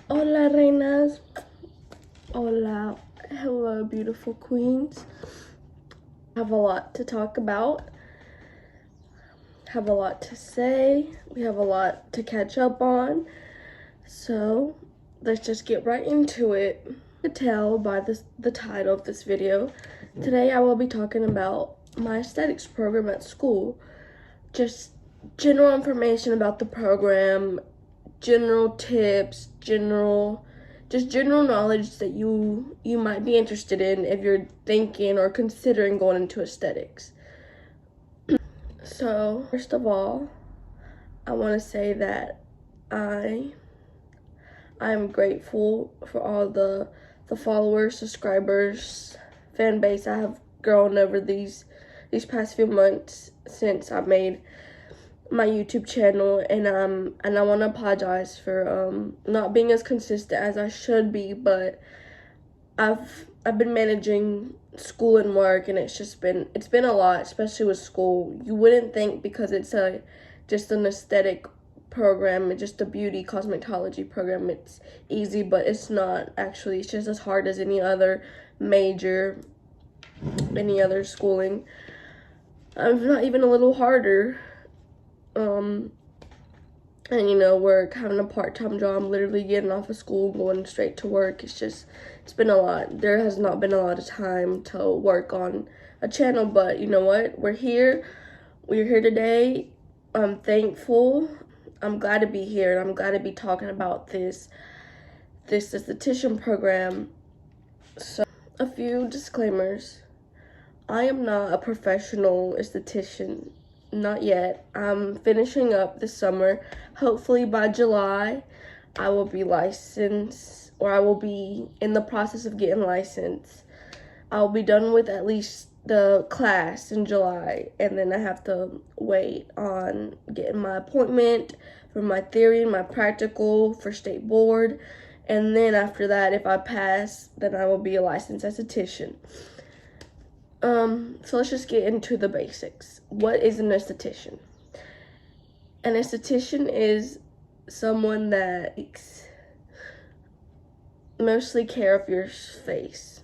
Hola, reinas. Hola. Hello, beautiful queens. Have a lot to talk about. Have a lot to say. We have a lot to catch up on. So, let's just get right into it. You can tell by the title of this video, today I will be talking about my aesthetics program at school. Just general information about the program, general tips, general knowledge that you might be interested in if you're thinking or considering going into aesthetics. So, first of all, I want to say that I am grateful for all the followers, subscribers, fan base I have grown over these past few months since I made my YouTube channel, and I want to apologize for not being as consistent as I should be, but I've been managing school and work, and it's been a lot, especially with school. You wouldn't think, because it's just an aesthetic program, it's just a beauty cosmetology program, it's easy, but it's not actually. It's just as hard as any other major, any other schooling. If not even a little harder. And work, having a part-time job, literally getting off of school, going straight to work. It's been a lot. There has not been a lot of time to work on a channel, but you know what? We're here today. I'm thankful. I'm glad to be here, and I'm glad to be talking about this esthetician program. So, a few disclaimers. I am not a professional esthetician. Not yet. I'm finishing up this summer. Hopefully by July, I will be licensed, or I will be in the process of getting licensed. I'll be done with at least the class in July, and then I have to wait on getting my appointment for my theory and my practical for state board. And then after that, if I pass, then I will be a licensed esthetician. So let's just get into the basics. What is an esthetician? An esthetician is someone that takes mostly care of your face.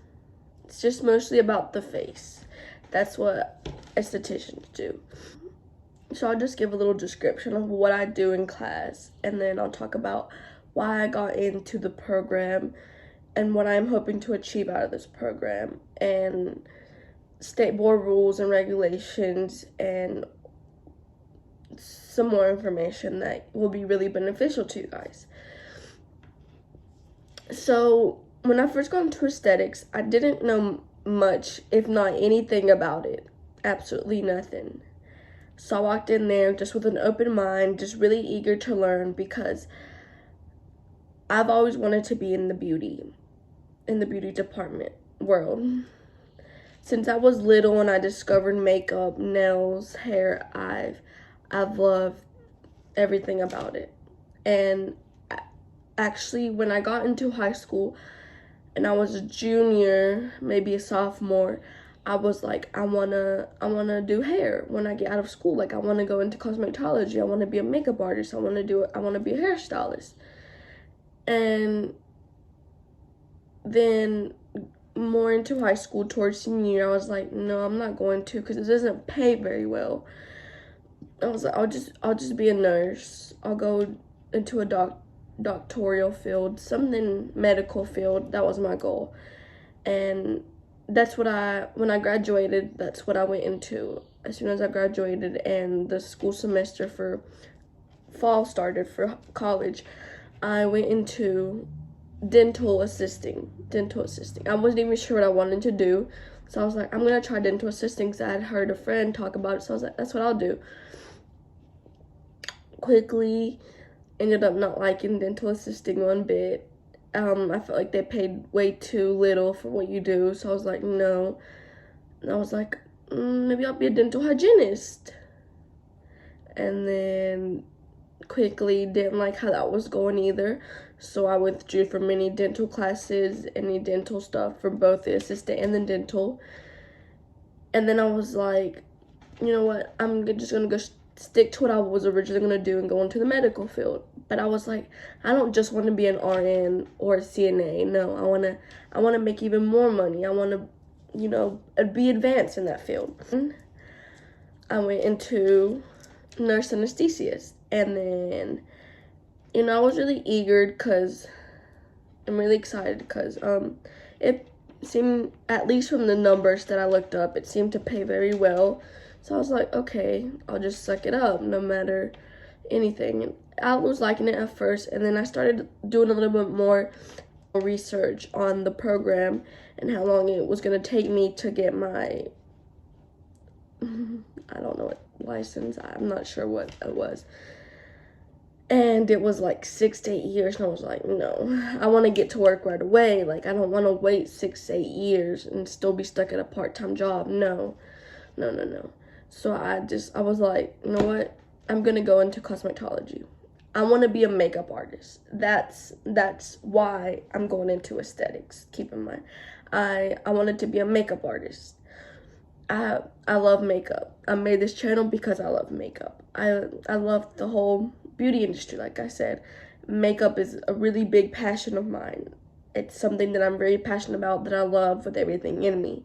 It's just mostly about the face. That's what estheticians do. So I'll just give a little description of what I do in class, and then I'll talk about why I got into the program and what I'm hoping to achieve out of this program, and state board rules and regulations, and some more information that will be really beneficial to you guys. So when I first got into aesthetics, I didn't know much, if not anything, about it. Absolutely nothing. So I walked in there just with an open mind, just really eager to learn, because I've always wanted to be in the beauty department world. Since I was little and I discovered makeup, nails, hair, I've loved everything about it. And actually, when I got into high school and I was a junior, maybe a sophomore, I was like, I wanna do hair when I get out of school. Like, I wanna go into cosmetology. I wanna be a makeup artist. I wanna be a hairstylist. And then more into high school, towards senior year, I was like, no, I'm not going to, because it doesn't pay very well. I was like, I'll just be a nurse. I'll go into a doctoral field, something medical field. That was my goal. And that's what when I graduated, that's what I went into. As soon as I graduated and the school semester for fall started for college, I went into dental assisting. I wasn't even sure what I wanted to do, so I was like, I'm gonna try dental assisting, because I had heard a friend talk about it, so I was like, that's what I'll do. Quickly ended up not liking dental assisting one bit. I felt like they paid way too little for what you do, so I was like, no. And I was like, maybe I'll be a dental hygienist. And then quickly didn't like how that was going either, so I withdrew from any dental classes, any dental stuff, for both the assistant and the dental. And then I was like, you know what, I'm just gonna go stick to what I was originally going to do and go into the medical field. But I was like, I don't just want to be an RN or a CNA. No, I want to make even more money. I want to, you know, be advanced in that field. I went into nurse anesthetist, and then, you know, I was really eager because I'm really excited because it seemed, at least from the numbers that I looked up, it seemed to pay very well. So I was like, okay, I'll just suck it up no matter anything. And I was liking it at first, and then I started doing a little bit more research on the program and how long it was going to take me to get my, I don't know what license, I'm not sure what it was. And it was like 6 to 8 years, and I was like, no, I want to get to work right away. Like, I don't want to wait 6 to 8 years and still be stuck at a part-time job. No. So I was like, you know what? I'm going to go into cosmetology. I want to be a makeup artist. That's why I'm going into aesthetics. Keep in mind, I wanted to be a makeup artist. I love makeup. I made this channel because I love makeup. I love the whole beauty industry. Like I said, makeup is a really big passion of mine. It's something that I'm very passionate about, that I love with everything in me.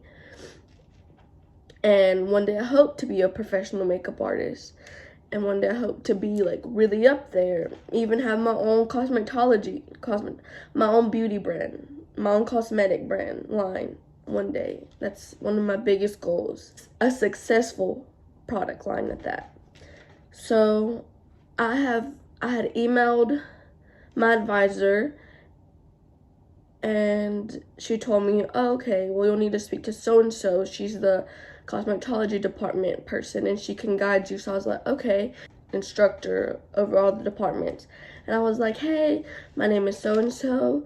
And one day I hope to be a professional makeup artist. And one day I hope to be like really up there, even have my own my own beauty brand, my own cosmetic brand line one day. That's one of my biggest goals. A successful product line at that. So I had emailed my advisor, and she told me, oh, okay, well, you'll need to speak to so-and-so. She's the cosmetology department person, and she can guide you. So I was like, okay, instructor over all the departments. And I was like, hey, my name is so-and-so.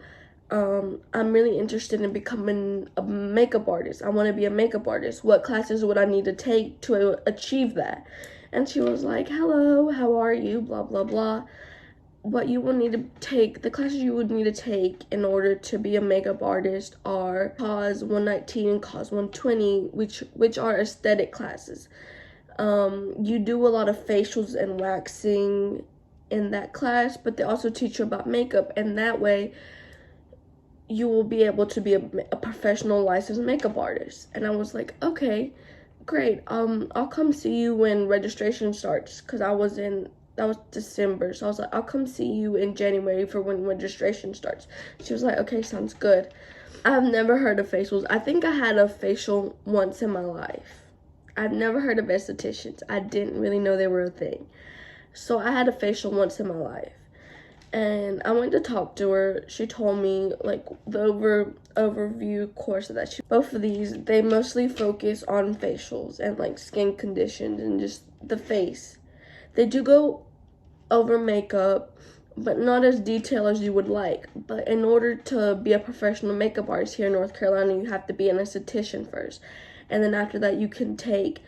I'm really interested in becoming a makeup artist. I want to be a makeup artist. What classes would I need to take to achieve that? And she was like, hello, how are you? Blah, blah, blah. What you will need to take, the classes you would need to take in order to be a makeup artist are COS 119 and COS 120, which are aesthetic classes. You do a lot of facials and waxing in that class, but they also teach you about makeup, and that way you will be able to be a professional licensed makeup artist. And I was like, okay, great. I'll come see you when registration starts, because that was December. So I was like, I'll come see you in January for when registration starts. She was like, okay, sounds good. I've never heard of facials. I think I had a facial once in my life. I've never heard of estheticians. I didn't really know they were a thing. So I had a facial once in my life. And I went to talk to her. She told me, like, the overview course of that. Both of these, they mostly focus on facials and, like, skin conditions and just the face. They do go over makeup, but not as detailed as you would like. But in order to be a professional makeup artist here in North Carolina, you have to be an esthetician first. And then after that, you can take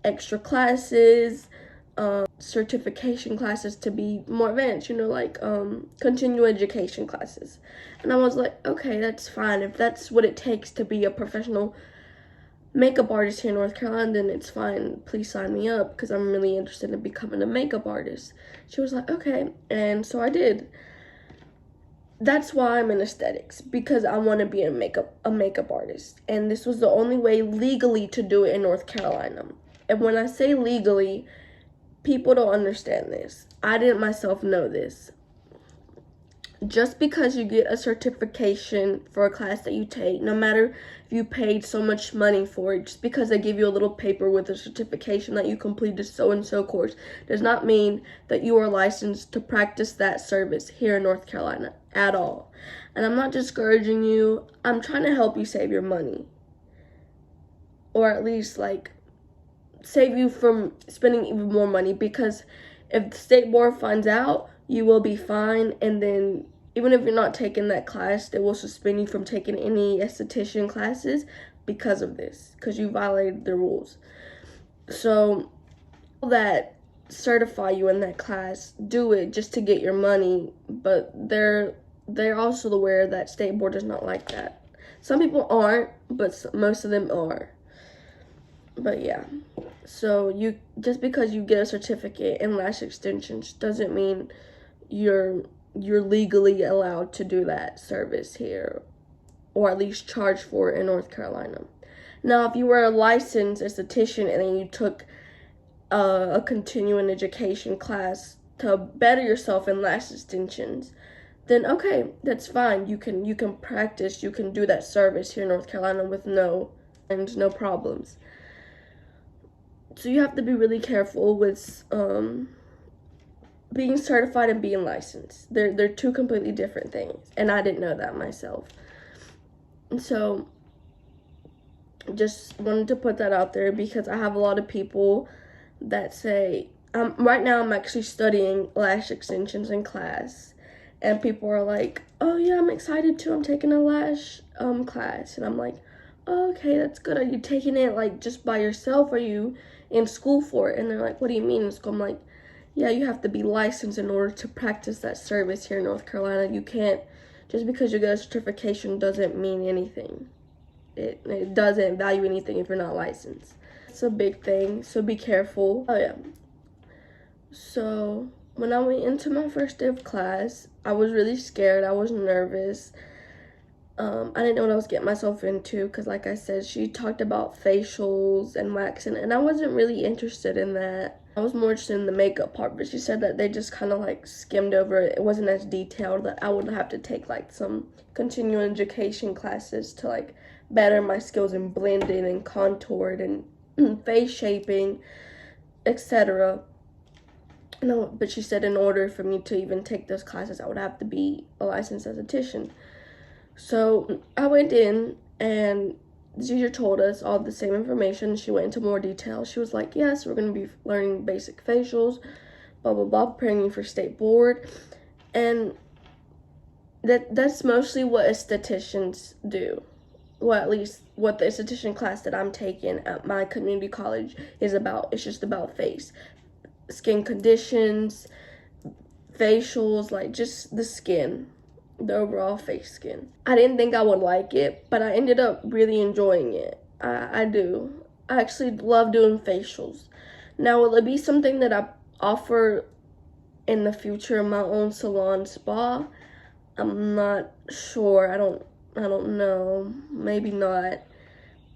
extra classes, certification classes to be more advanced, you know, like continuing education classes. And I was like, okay, that's fine. If that's what it takes to be a professional makeup artist here in North Carolina, then it's fine. Please sign me up, because I'm really interested in becoming a makeup artist. She was like, okay. And so I did. That's why I'm in aesthetics, because I want to be a makeup artist. And this was the only way legally to do it in North Carolina. And when I say legally, people don't understand this. I didn't myself know this. Just because you get a certification for a class that you take, no matter if you paid so much money for it, just because they give you a little paper with a certification that you completed so-and-so course, does not mean that you are licensed to practice that service here in North Carolina at all. And I'm not discouraging you. I'm trying to help you save your money. Or at least, like, save you from spending even more money, because if the state board finds out, you will be fined, and then even if you're not taking that class, they will suspend you from taking any esthetician classes because of this, because you violated the rules. So that certify you in that class, do it just to get your money, but they're also aware that state board does not like that. Some people aren't, but most of them are. But yeah, so you just because you get a certificate in lash extensions doesn't mean you're legally allowed to do that service here, or at least charge for it in North Carolina. Now, if you were a licensed esthetician and then you took a continuing education class to better yourself in lash extensions, then okay, that's fine. You can practice, you can do that service here in North Carolina with no problems. So you have to be really careful with being certified and being licensed. They're two completely different things, and I didn't know that myself. And so just wanted to put that out there because I have a lot of people that say, right now I'm actually studying lash extensions in class, and people are like, oh yeah, I'm excited too, I'm taking a lash class. And I'm like, oh, okay, that's good. Are you taking it like just by yourself, or are you in school for it? And they're like, what do you mean in school? I'm like, yeah, you have to be licensed in order to practice that service here in North Carolina. You can't, just because you get a certification doesn't mean anything. It doesn't value anything if you're not licensed. It's a big thing, so be careful. Oh yeah. So when I went into my first day of class, I was really scared. I was nervous. I didn't know what I was getting myself into because, like I said, she talked about facials and waxing, and I wasn't really interested in that. I was more interested in the makeup part, but she said that they just kind of like skimmed over it. It wasn't as detailed, that I would have to take like some continuing education classes to like better my skills in blending and contoured and face shaping, etc. No, but she said in order for me to even take those classes, I would have to be a licensed esthetician. So I went in, and the teacher told us all the same information. She went into more detail. She was like, yes, we're going to be learning basic facials, blah, blah, blah, preparing you for state board. And that's mostly what estheticians do. Well, at least what the esthetician class that I'm taking at my community college is about. It's just about face, skin conditions, facials, like just the skin, the overall face skin. I didn't think I would like it, but I ended up really enjoying it. I do. I actually love doing facials. Now, will it be something that I offer in the future in my own salon spa? I'm not sure. I don't know. Maybe not.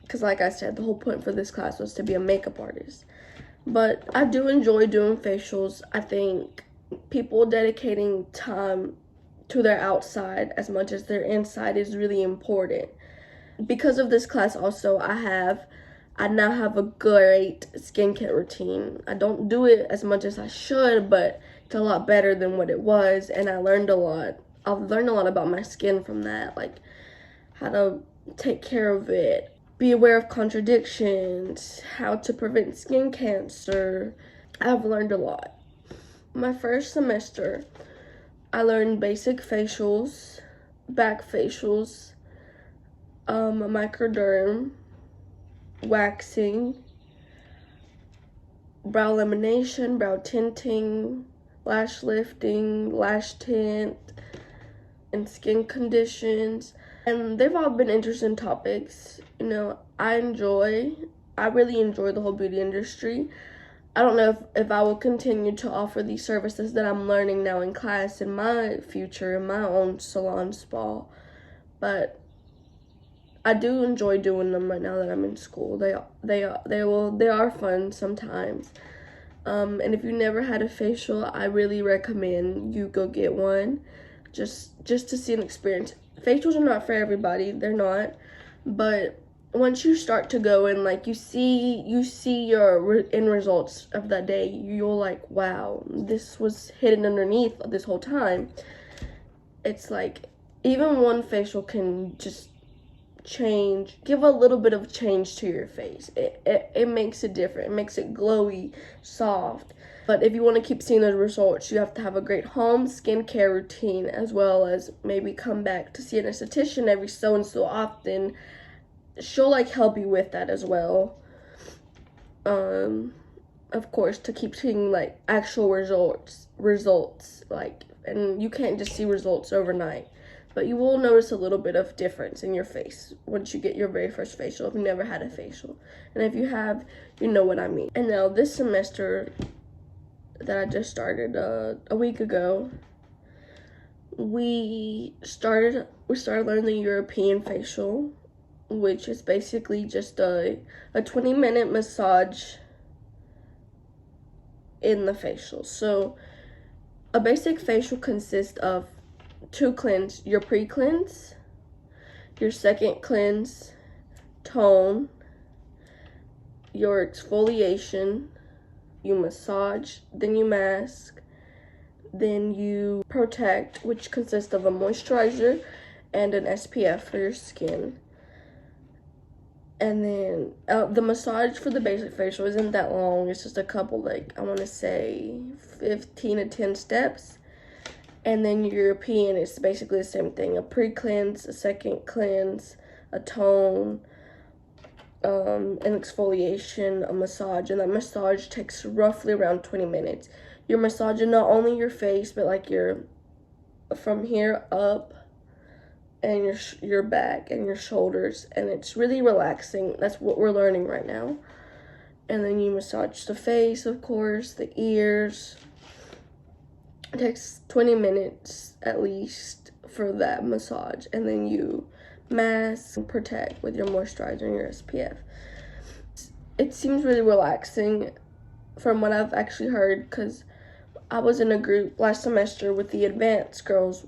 Because like I said, the whole point for this class was to be a makeup artist. But I do enjoy doing facials. I think people dedicating time to their outside as much as their inside is really important. Because of this class also, I now have a great skincare routine. I don't do it as much as I should, but it's a lot better than what it was, and I learned a lot. I've learned a lot about my skin from that, like how to take care of it, be aware of contradictions, how to prevent skin cancer. I've learned a lot. My first semester, I learned basic facials, back facials, microderm, waxing, brow lamination, brow tinting, lash lifting, lash tint, and skin conditions. And they've all been interesting topics. You know, I really enjoy the whole beauty industry. I don't know if I will continue to offer these services that I'm learning now in class in my future, in my own salon spa, but I do enjoy doing them right now that I'm in school. They are fun sometimes. And if you never had a facial, I really recommend you go get one, just to see an experience. Facials are not for everybody, they're not, but once you start to go and like you see your end results of that day, you're like, wow, this was hidden underneath this whole time. It's like even one facial can just give a little bit of change to your face. It makes it different. It makes it glowy, soft. But if you want to keep seeing those results, you have to have a great home skincare routine, as well as maybe come back to see an esthetician every so and so often. She'll like help you with that as well. Of course, to keep seeing like actual results like, and you can't just see results overnight. but you will notice a little bit of difference in your face once you get your very first facial if you never had a facial. And if you have, you know what I mean. And now this semester that I just started a week ago, we started learning the European facial, which is basically just a 20-minute massage in the facial. So a basic facial consists of 2 cleanse, your pre-cleanse, your second cleanse, tone, your exfoliation, you massage, then you mask, then you protect, which consists of a moisturizer and an SPF for your skin. And then the massage for the basic facial isn't that long. It's just a couple, like, I want to say 15 to 10 steps. And then your European is basically the same thing. A pre-cleanse, a second cleanse, a tone, an exfoliation, a massage. And that massage takes roughly around 20 minutes. You're massaging not only your face, but like from here up, and your back and your shoulders, and it's really relaxing. That's what we're learning right now. And then you massage the face, of course, the ears. It takes 20 minutes at least for that massage, and then you mask and protect with your moisturizer and your SPF. It seems really relaxing from what I've actually heard, because I was in a group last semester with the advanced girls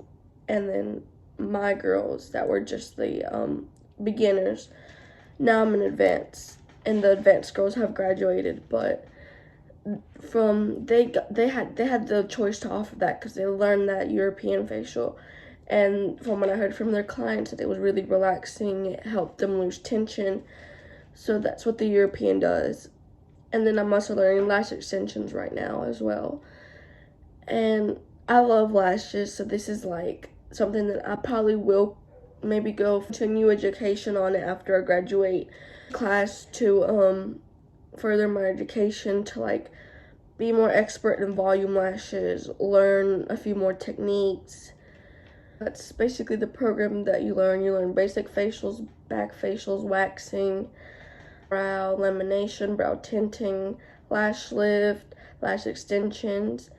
and then my girls that were just the beginners. Now I'm in advanced, and the advanced girls have graduated, but they had the choice to offer that because they learned that European facial, and from what I heard from their clients, that it was really relaxing. It helped them lose tension, so that's what the European does. And then I'm also learning lash extensions right now as well, and I love lashes, so this is like something that I probably will maybe go continue education on it after I graduate class, to further my education to like be more expert in volume lashes, learn a few more techniques. That's basically the program that you learn. You learn basic facials, back facials, waxing, brow lamination, brow tinting, lash lift, lash extensions,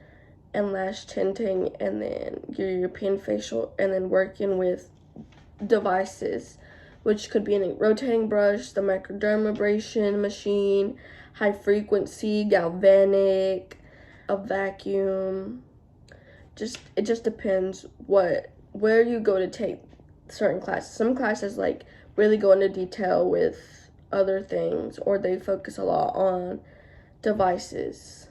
and lash tinting, and then your European facial, and then working with devices, which could be a rotating brush, the microdermabrasion machine, high frequency, galvanic, a vacuum. It just depends where you go to take certain classes. Some classes like really go into detail with other things, or they focus a lot on devices.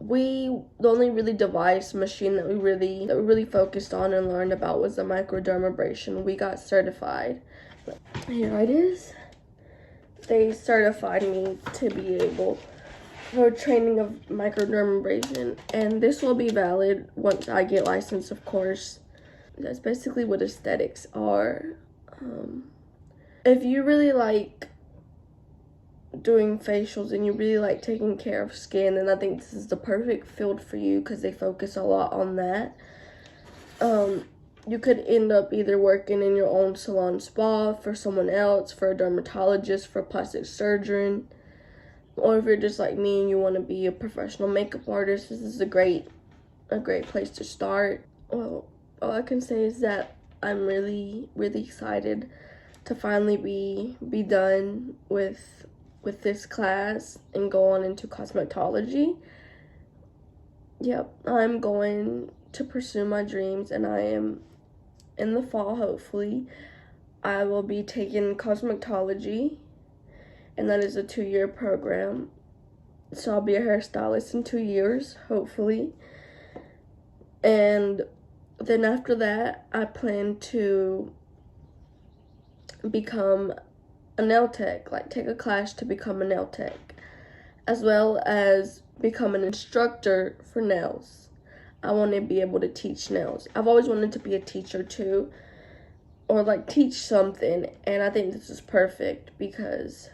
The only really device machine that we really focused on and learned about was the microdermabrasion. We got certified. Here it is. They certified me to be able for training of microdermabrasion, and this will be valid once I get licensed, of course. That's basically what aesthetics are. If you really like doing facials and you really like taking care of skin, then I think this is the perfect field for you, because they focus a lot on that. You could end up either working in your own salon spa for someone else, for a dermatologist, for a plastic surgeon, or if you're just like me and you want to be a professional makeup artist, this is a great place to start. Well, all I can say is that I'm really excited to finally be done with this class and go on into cosmetology. Yep, I'm going to pursue my dreams, and I am in the fall, hopefully. I will be taking cosmetology, and that is a 2-year program. So I'll be a hairstylist in 2 years, hopefully. And then after that, I plan to become a nail tech, like take a class to become a nail tech, as well as become an instructor for nails. I want to be able to teach nails. I've always wanted to be a teacher too, or like teach something, and I think this is perfect because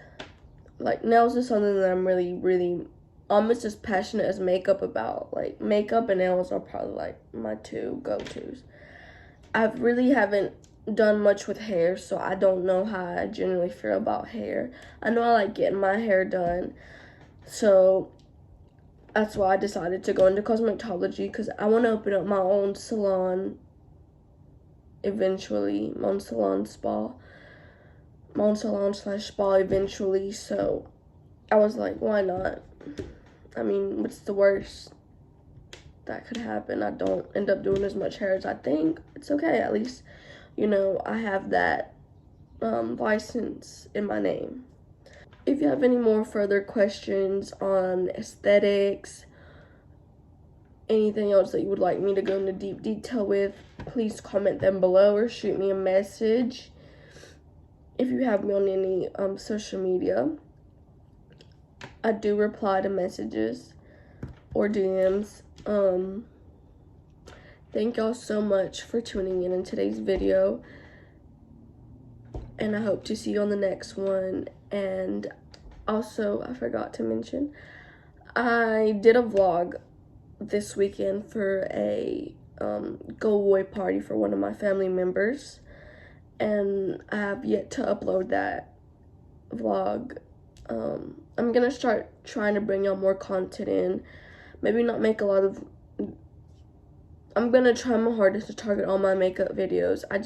like nails is something that I'm really almost as passionate as makeup about. Like makeup and nails are probably like my 2 go-tos. I really haven't done much with hair, so I don't know how I generally feel about hair. I know I like getting my hair done, so that's why I decided to go into cosmetology, because I want to open up my own salon eventually, my own salon slash spa eventually. So I was like, why not? I mean, what's the worst that could happen? I don't end up doing as much hair as I think. It's okay. At least, you know, I have that license in my name. If you have any more further questions on aesthetics, anything else that you would like me to go into deep detail with, please comment them below or shoot me a message. If you have me on any social media, I do reply to messages or DMs. Thank y'all so much for tuning in today's video, and I hope to see you on the next one. And also, I forgot to mention, I did a vlog this weekend for a go away party for one of my family members, and I have yet to upload that vlog. I'm gonna start trying to bring y'all more content in. Maybe not make a lot of, I'm gonna try my hardest to target all my makeup videos. I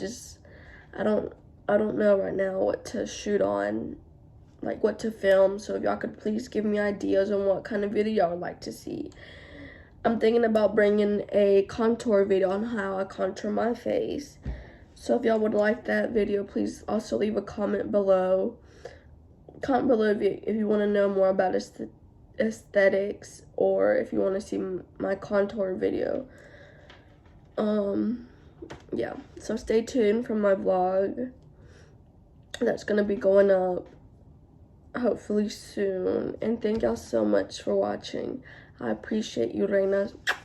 don't know right now what to shoot on, like what to film. So if y'all could please give me ideas on what kind of video y'all would like to see. I'm thinking about bringing a contour video on how I contour my face. So if y'all would like that video, please also leave a comment below. Comment below if you want to know more about aesthetics, or if you want to see my contour video. Yeah, so stay tuned for my vlog that's gonna be going up hopefully soon. And thank y'all so much for watching. I appreciate you, renias.